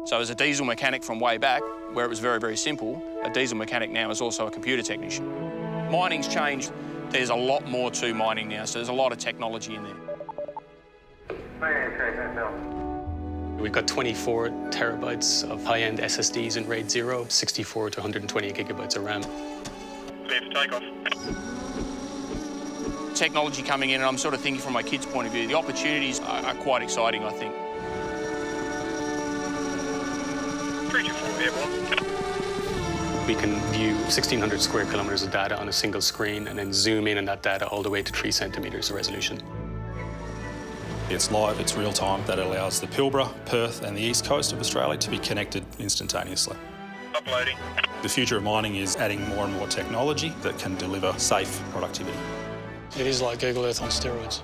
So as a diesel mechanic from way back, where it was very, very simple, a diesel mechanic now is also a computer technician. Mining's changed. There's a lot more to mining now, so there's a lot of technology in there. We've got 24 terabytes of high-end SSDs in RAID 0, 64 to 120 gigabytes of RAM. Clear for takeoff. Technology coming in, and I'm sort of thinking from my kids' point of view, the opportunities are quite exciting, I think. 324 airborne. We can view 1,600 square kilometres of data on a single screen and then zoom in on that data all the way to 3 centimetres of resolution. It's live, it's real time. That allows the Pilbara, Perth and the east coast of Australia to be connected instantaneously. Uploading. The future of mining is adding more and more technology that can deliver safe productivity. It is like Google Earth on steroids.